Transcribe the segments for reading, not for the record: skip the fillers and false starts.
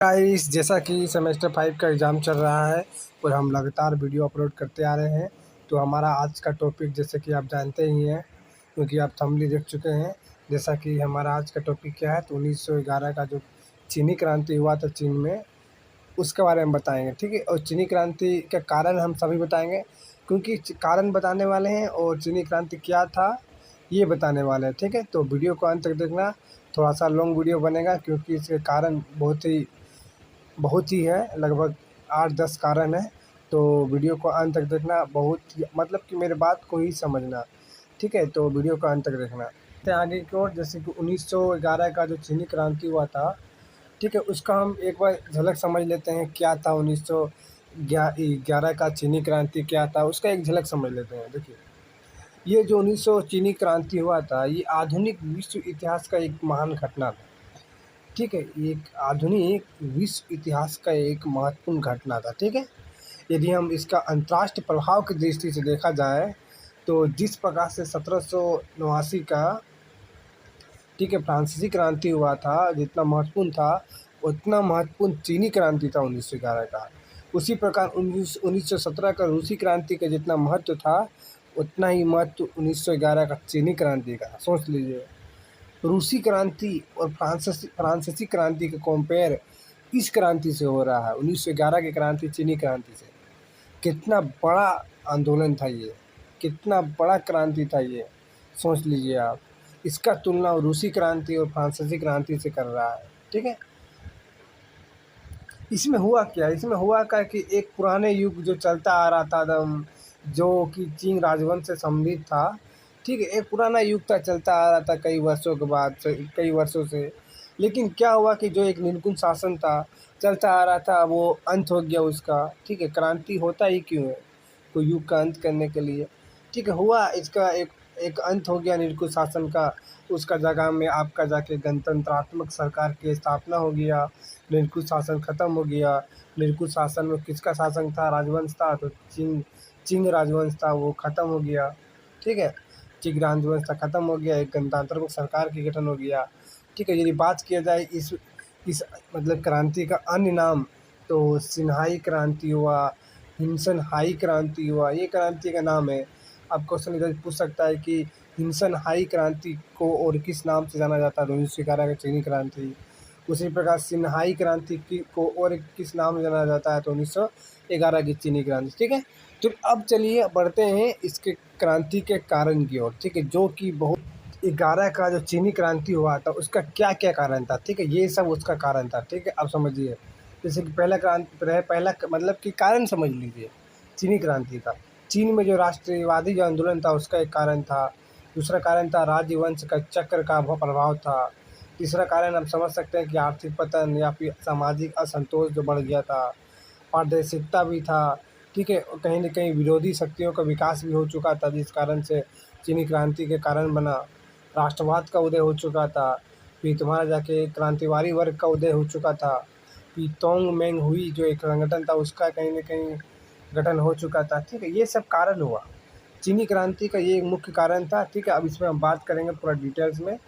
Guys, जैसा कि semester 5 का एग्ज़ाम चल रहा है और हम लगातार वीडियो अपलोड करते आ रहे हैं। तो हमारा आज का टॉपिक जैसे कि आप जानते ही हैं, क्योंकि आप थंबनेल देख चुके हैं। जैसा कि हमारा आज का टॉपिक क्या है, तो 1911 का जो चीनी क्रांति हुआ था चीन में, उसके बारे में बताएंगे, ठीक है। और चीनी क्रांति का कारण हम सभी बताएंगे, क्योंकि कारण बताने वाले हैं और चीनी क्रांति क्या था ये बताने वाले हैं, ठीक है। तो वीडियो को अंत तक देखना। थोड़ा सा लॉन्ग वीडियो बनेगा, क्योंकि इसके कारण बहुत ही है, लगभग 8-10 कारण है। तो वीडियो को अंत तक देखना, बहुत ही मतलब कि मेरे बात को ही समझना, ठीक है। तो वीडियो को अंत तक देखना। तो आगे की ओर, जैसे कि 1911 का जो चीनी क्रांति हुआ था, ठीक है, उसका हम एक बार झलक समझ लेते हैं। क्या था 1911 का चीनी क्रांति, क्या था उसका एक झलक समझ लेते हैं। देखिए, ये जो 1900 चीनी क्रांति हुआ था, ये आधुनिक विश्व इतिहास का एक महान घटना था, ठीक है। एक आधुनिक विश्व इतिहास का एक महत्वपूर्ण घटना था, ठीक है। यदि हम इसका अंतर्राष्ट्रीय प्रभाव की दृष्टि से देखा जाए, तो जिस प्रकार से 1789 का, ठीक है, फ्रांसीसी क्रांति हुआ था, जितना महत्वपूर्ण था उतना महत्वपूर्ण चीनी क्रांति था 1911 का। उसी प्रकार 1917 का रूसी क्रांति का जितना महत्व था, उतना ही महत्व 1911 का चीनी क्रांति का। सोच लीजिए, रूसी क्रांति और फ्रांसीसी क्रांति का कंपेयर इस क्रांति से हो रहा है, 1911 की क्रांति चीनी क्रांति से। कितना बड़ा आंदोलन था ये, कितना बड़ा क्रांति था ये, सोच लीजिए आप। इसका तुलना रूसी क्रांति और फ्रांसीसी क्रांति से कर रहा है, ठीक है। इसमें हुआ क्या, इसमें हुआ क्या कि एक पुराने युग जो चलता आ रहा था, जो कि चीन राजवंश से समृद्ध था, ठीक है। एक पुराना युग था, चलता आ रहा था कई वर्षों के बाद से, कई वर्षों से। लेकिन क्या हुआ कि जो एक निर्गुण शासन था, चलता आ रहा था, वो अंत हो गया उसका, ठीक है। क्रांति होता ही क्यों है, कोई युग का अंत करने के लिए, ठीक है। हुआ इसका एक एक अंत हो गया निर्गुण शासन का। उसका जगह में आपका जाके गणतंत्रात्मक सरकार की स्थापना हो गया। निर्गुण शासन खत्म हो गया। निर्गुण शासन में किसका शासन था, राजवंश था, तो चिंग राजवंश था, वो खत्म हो गया, ठीक है। चिंग राजवंश था, खत्म हो गया, एक गणतंत्रात्मक सरकार की गठन हो गया, ठीक है। यदि बात किया जाए इस मतलब क्रांति का अन्य नाम, तो सिन्हाई क्रांति हुआ, हिंसन हाई क्रांति हुआ, ये क्रांति का नाम है। आप क्वेश्चन इधर पूछ सकता है कि हिंसन हाई क्रांति को और किस नाम से जाना जाता है, 1911 का चीनी क्रांति। उसी प्रकार सिन्हाई क्रांति को और किस नाम से जाना जाता है, तो 1911 की चीनी क्रांति, ठीक है। तो अब चलिए बढ़ते हैं इसके क्रांति के कारण की ओर, ठीक है। जो कि बहुत 11 का जो चीनी क्रांति हुआ था, उसका क्या क्या कारण था, ठीक है, ये सब उसका कारण था, ठीक है। अब समझिए, जैसे कि पहला मतलब कि कारण समझ लीजिए चीनी क्रांति का। चीन में जो राष्ट्रवादी जो आंदोलन था, उसका एक कारण था। दूसरा कारण था राजवंश का चक्र का प्रभाव था। तीसरा कारण हम समझ सकते हैं कि आर्थिक पतन या फिर सामाजिक असंतोष जो बढ़ गया था। पारदर्शिता भी था, ठीक है। और कहीं न कहीं विरोधी शक्तियों का विकास भी हो चुका था, जिस कारण से चीनी क्रांति के कारण बना। राष्ट्रवाद का उदय हो चुका था। फिर तुम्हारा जाके क्रांतिवादी वर्ग का उदय हो चुका था। फिर तोंग मेंग हुई जो एक संगठन था, उसका कहीं न कहीं गठन हो चुका था, ठीक है। ये सब कारण हुआ, चीनी क्रांति का ये एक मुख्य कारण था, ठीक है। अब इसमें हम बात करेंगे पूरा डिटेल्स में,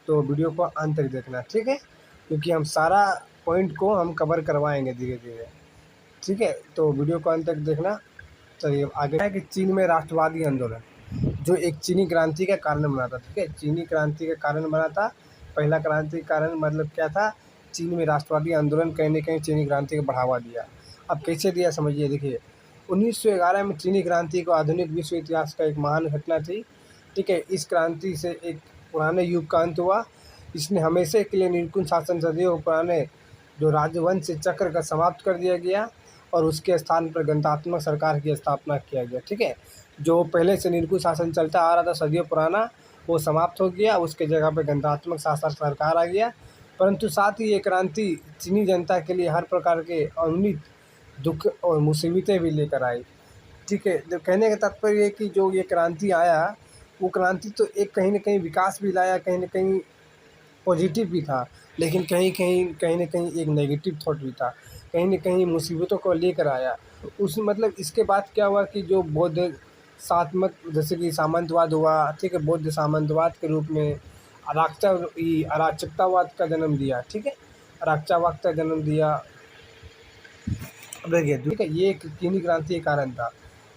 तो वीडियो को अंत तक देखना, ठीक है, क्योंकि हम सारा पॉइंट को हम कवर करवाएंगे धीरे-धीरे, ठीक है। तो वीडियो को अंत तक देखना। चलिए आगे है कि चीन में राष्ट्रवादी आंदोलन जो एक चीनी क्रांति का कारण बना था, ठीक है। चीनी क्रांति का कारण बना था। पहला क्रांति कारण मतलब क्या था, चीन में राष्ट्रवादी आंदोलन कहीं न कहीं चीनी क्रांति को बढ़ावा दिया। अब कैसे दिया समझिए, देखिए 1911 में चीनी क्रांति को आधुनिक विश्व इतिहास का एक महान घटना थी, ठीक है। इस क्रांति से एक पुराने युग का अंत हुआ। इसने हमेशा के लिए निर्गुण शासन सदियों पुराने जो राजवंश चक्र का समाप्त कर दिया गया और उसके स्थान पर गणतंत्रात्मक सरकार की स्थापना किया गया, ठीक है। जो पहले से निर्गुण शासन चलता आ रहा था सदियों पुराना, वो समाप्त हो गया, उसके जगह पे गणतंत्रात्मक शासन सरकार आ गया। परंतु साथ ही ये क्रांति चीनी जनता के लिए हर प्रकार के अगणित दुख और मुसीबतें भी लेकर आई, ठीक है। तो कहने का तात्पर्य है कि जो ये क्रांति आया, वो क्रांति तो एक कहीं न कहीं विकास भी लाया, कहीं न कहीं पॉजिटिव भी था, लेकिन कहीं न कहीं एक नेगेटिव थॉट भी था, कहीं न कहीं मुसीबतों को लेकर आया। उस मतलब इसके बाद क्या हुआ कि जो बौद्ध सातमत जैसे कि सामंतवाद हुआ, ठीक है, बौद्ध सामंतवाद के रूप में अराजकतावाद का जन्म दिया, ठीक है। राक्षावाक का जन्म दिया। अब देखिए ठीक है, ये एक चीनी क्रांति के कारण था।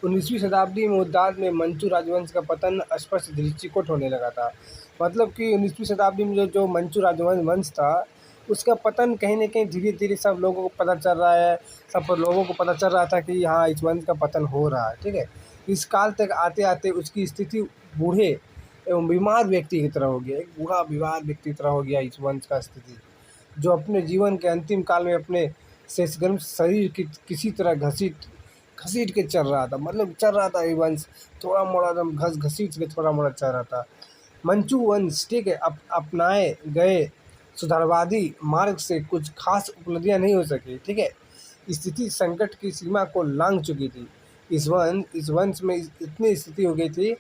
19वीं शताब्दी में उत्तान में मंचू राजवंश का पतन स्पष्ट दृष्टिकोट होने लगा था। मतलब कि 19वीं शताब्दी में जो जो मंचू राजवंश वंश था, उसका पतन कहीं न कहीं धीरे-धीरे सब लोगों को पता चल रहा है। सब लोगों को पता चल रहा था कि हाँ, इस वंश का पतन हो रहा है, ठीक है। इस काल तक आते-आते उसकी स्थिति बूढ़े एवं बीमार व्यक्ति की तरह हो गया। एक बूढ़ा बीमार व्यक्ति की तरह हो गया इस वंश का स्थिति, जो अपने जीवन के अंतिम काल में अपने शेषगर्म शरीर की किसी तरह घसीट घसीट के चल रहा था। मतलब चल रहा था ये वंश, थोड़ा मोड़ा एकदम घसीट के थोड़ा मोड़ा चल रहा था। मंचू वंश ठीक है, अपनाए गए सुधारवादी मार्ग से कुछ खास उपलब्धियां नहीं हो सकी, ठीक है। स्थिति संकट की सीमा को लांघ चुकी थी। इस वंश में इतनी स्थिति हो गई थी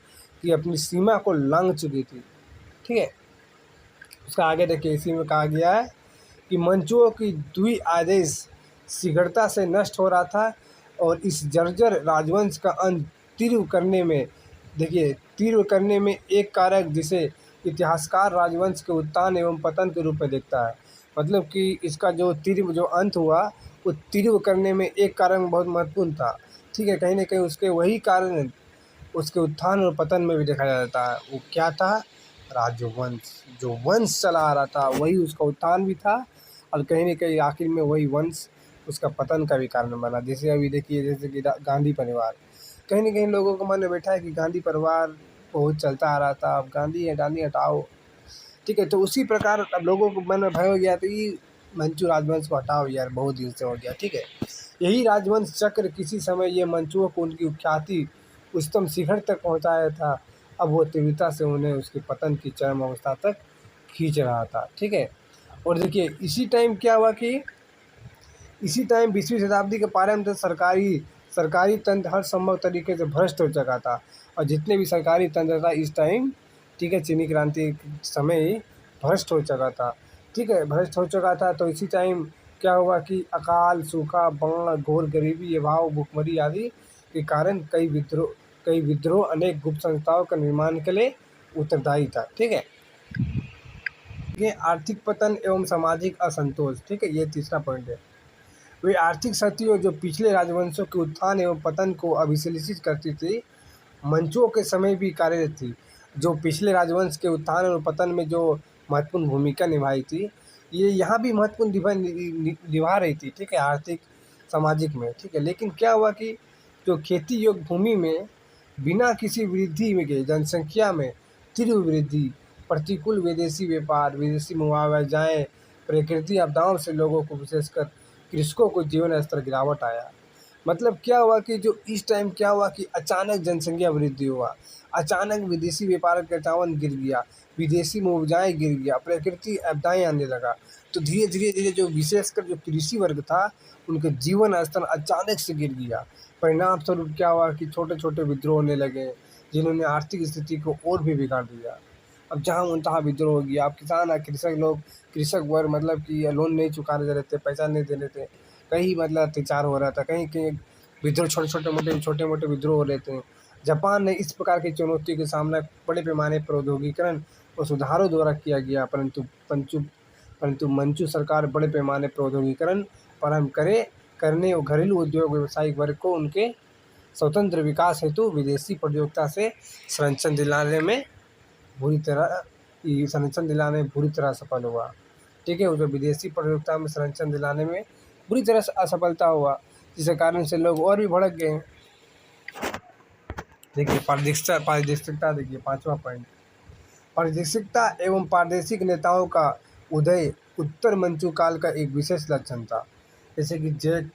कि अपनी सीमा को लांघ चुकी थी, ठीक है। उसका आगे देखिए, इसी में कहा गया है कि मंचुओं की द्वि आदेश शीघ्रता से नष्ट हो रहा था और इस जर्जर राजवंश का अंत तीव्र करने में, देखिए तीव्र करने में एक कारक जिसे इतिहासकार राजवंश के उत्थान एवं पतन के रूप में देखता है। मतलब कि इसका जो तीव्र जो अंत हुआ, वो तीव्र करने में एक कारण बहुत महत्वपूर्ण था, ठीक है। कहीं ना कहीं उसके वही कारण उसके उत्थान और पतन में भी देखा जाता है। वो क्या था? राजवंश। जो वंश चला आ रहा था वही उसका उत्थान भी था, और कहीं न कहीं आखिर में वही वंश उसका पतन का भी कारण बना। जैसे अभी देखिए, जैसे कि गांधी परिवार, कहीं न कहीं लोगों के मन में बैठा है कि गांधी परिवार बहुत चलता आ रहा था, अब गांधी हटाओ, ठीक है। तो उसी प्रकार अब लोगों को मन में भय हो गया, तो ये मंचू राजवंश को हटाओ यार, बहुत दिन से हो गया, ठीक है। यही राजवंश चक्र किसी समय ये मंचुओं को उनकी ख्याति उच्चतम शिखर तक पहुंचाया था। अब वो तीव्रता से उन्हें उसके पतन की चरम अवस्था तक खींच रहा था, ठीक है। और देखिए इसी टाइम क्या हुआ कि इसी टाइम 20वीं शताब्दी के प्रारंभ तक सरकारी तंत्र हर संभव तरीके से भ्रष्ट हो चुका था। और जितने भी सरकारी तंत्र था इस टाइम, ठीक है, चीनी क्रांति के समय ही भ्रष्ट हो चुका था, ठीक है, भ्रष्ट हो चुका था। तो इसी टाइम क्या हुआ कि अकाल, सूखा, बाढ़, घोर गरीबी, अभाव, भुखमरी आदि के कारण कई विद्रोह अनेक गुप्त संस्थाओं का निर्माण के लिए उत्तरदायी था, ठीक है। ये आर्थिक पतन एवं सामाजिक असंतोष, ठीक है, ये तीसरा पॉइंट है। वे आर्थिक शक्तियों जो पिछले राजवंशों के उत्थान एवं पतन को अभिशंसित करती थी, मंचुओं के समय भी कार्यरत थी। जो पिछले राजवंश के उत्थान और पतन में जो महत्वपूर्ण भूमिका निभाई थी, ये यहाँ भी महत्वपूर्ण निभा रही थी, ठीक है, आर्थिक सामाजिक में, ठीक है। लेकिन क्या हुआ कि जो खेती योग्य भूमि में बिना किसी वृद्धि में के जनसंख्या में तीव्र वृद्धि, प्रतिकूल विदेशी व्यापार, विदेशी मुआवजाएँ, प्रकृति आपदाओं से लोगों को, विशेषकर कृषकों को जीवन स्तर गिरावट आया। मतलब क्या हुआ कि जो इस टाइम क्या हुआ कि अचानक जनसंख्या वृद्धि हुआ, अचानक विदेशी व्यापार का चावन गिर गया, विदेशी मुआवजाएँ गिर गया, प्रकृति आपदाएँ आने लगा। तो धीरे-धीरे जो विशेषकर जो कृषि वर्ग था, उनके जीवन स्तर अचानक से गिर गया। परिणाम स्वरूप क्या हुआ कि छोटे-छोटे विद्रोह होने लगे, जिन्होंने आर्थिक स्थिति को और भी बिगाड़ दिया। अब जहाँ-तहाँ विद्रोह हो गया। अब किसान कृषक लोग, कृषक वर्ग मतलब कि लोन नहीं चुका रहे थे, पैसा नहीं दे रहे थे, कहीं मतलब अत्याचार हो रहा था, कहीं विद्रोह, छोटे-मोटे विद्रोह हो रहे थे। जापान ने इस प्रकार की चुनौती का सामना बड़े पैमाने पर प्रौद्योगिकीकरण और सुधारों द्वारा किया गया, परंतु मंचू सरकार बड़े पैमाने पर प्रौद्योगिकीकरण प्रारंभ करने और घरेलू उद्योग व्यावसायिक वर्ग को उनके स्वतंत्र विकास हेतु विदेशी प्रतियोगिता से संरक्षण दिलाने में बुरी तरह सफल हुआ, ठीक है। उसे विदेशी प्रतियोगिता में संरक्षण दिलाने में बुरी तरह से असफलता हुआ, जिसके कारण से लोग और भी भड़क गए। देखिए पारदर्शिता, देखिए पांचवा पॉइंट, पारदर्शिता एवं प्रादेशिक नेताओं का उदय उत्तर मंचू काल का एक विशेष लक्षण था। जैसे कि जेक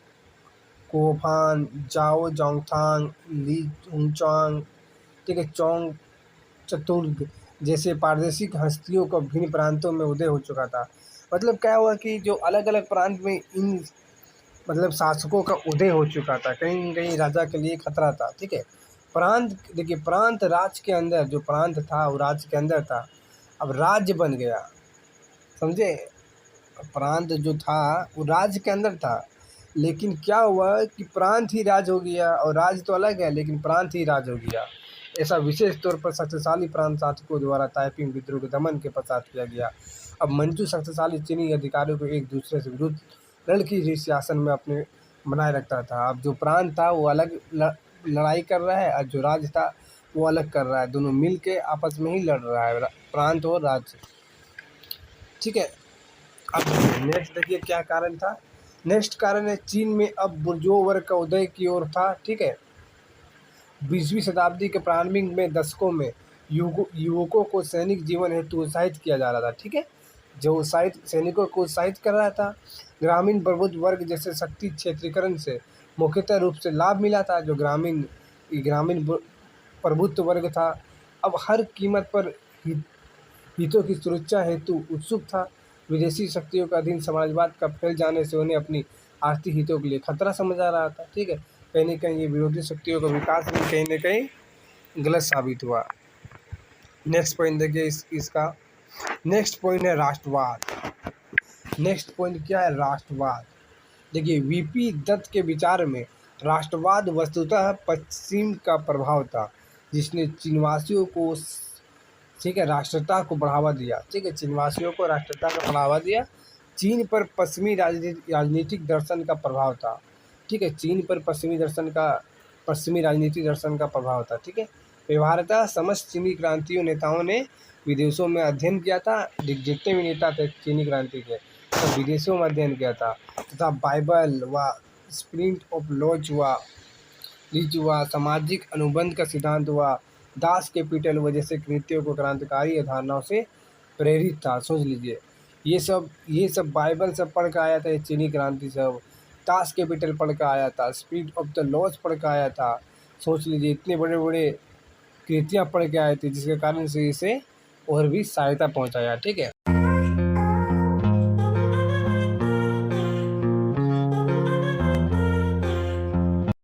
कोफान, जाओ जोंगथांग, ली हुंचांग, ठीक है, चोंग चतुर्थ जैसे पारदर्शिक हस्तियों का भिन्न प्रांतों में उदय हो चुका था। मतलब क्या हुआ कि जो अलग अलग प्रांत में इन मतलब शासकों का उदय हो चुका था, कहीं न कहीं राजा के लिए खतरा था, ठीक है। प्रांत, देखिए प्रांत राज्य के अंदर, जो प्रांत था वो राज्य के अंदर था, अब राज्य बन गया, समझे। प्रांत जो था वो राज्य के अंदर था, लेकिन क्या हुआ कि प्रांत ही राज हो गया, और राज्य तो अलग है लेकिन प्रांत ही राज हो गया। ऐसा विशेष तौर पर शक्तिशाली प्रांत शासकों द्वारा ताइपिंग विद्रोह के दमन के पश्चात किया गया। अब मंचू शक्तिशाली चीनी अधिकारियों को एक दूसरे से विरुद्ध लड़की शासन में अपने बनाए रखता था। अब जो प्रांत था वो अलग लड़ाई कर रहा है, और जो राज्य था वो अलग कर रहा है। दोनों मिल के आपस में ही लड़ रहा है, प्रांत और राज्य। ठीक है, अब नेक्स्ट देखिए क्या कारण था। नेक्स्ट कारण है चीन में अब बुर्जुआ वर्ग का उदय की ओर था। ठीक है, 20वीं शताब्दी के प्रारंभिक में दशकों में युवकों को सैनिक जीवन हेतु उत्साहित किया जा रहा था। ठीक है, जो उत्साहित सैनिकों को उत्साहित कर रहा था। ग्रामीण प्रबुद्ध वर्ग जैसे शक्ति क्षेत्रीकरण से मुख्यतः रूप से लाभ मिला था। जो ग्रामीण ग्रामीण प्रभुत्व वर्ग था, अब हर कीमत पर हितों की सुरक्षा हेतु उत्सुक था। विदेशी शक्तियों का अधीन समाजवाद का फैल जाने से उन्हें अपनी आर्थिक हितों के लिए खतरा समझा रहा था। ठीक है, कहीं न कहीं ये विरोधी शक्तियों का विकास भी कहीं न कहीं गलत साबित हुआ। नेक्स्ट पॉइंट देखिए इसका नेक्स्ट पॉइंट है राष्ट्रवाद। नेक्स्ट पॉइंट क्या है? राष्ट्रवाद। देखिए, वीपी दत्त के विचार में राष्ट्रवाद वस्तुतः पश्चिम का प्रभाव था, जिसने चीनवासियों को ठीक है राष्ट्रीयता को बढ़ावा दिया। ठीक है, चीनवासियों को राष्ट्रीयता को बढ़ावा दिया। चीन पर पश्चिमी राजनीतिक दर्शन का प्रभाव था। ठीक है, चीन पर पश्चिमी राजनीतिक दर्शन का प्रभाव था। ठीक है, व्यवहारतः समस्त चीनी क्रांतियों नेताओं ने विदेशों में अध्ययन किया था। जितने भी नेता थे चीनी क्रांति के तो विदेशों में अध्ययन किया था, तथा बाइबल व स्प्रिंट ऑफ लॉज हुआ, सामाजिक अनुबंध का सिद्धांत हुआ, दास कैपिटल वजह से कृतियों को क्रांतिकारी अवधारणाओं से प्रेरित था। सोच लीजिए, ये सब बाइबल से पढ़ कर आया था। ये चीनी क्रांति सब दास कैपिटल पढ़ कर आया था, स्पिरिट ऑफ द लॉज पढ़ कर आया था। सोच लीजिए, इतने बड़े बड़े कृतियाँ पढ़ के आए थे, जिसके कारण से इसे और भी सहायता पहुँचाया। ठीक है।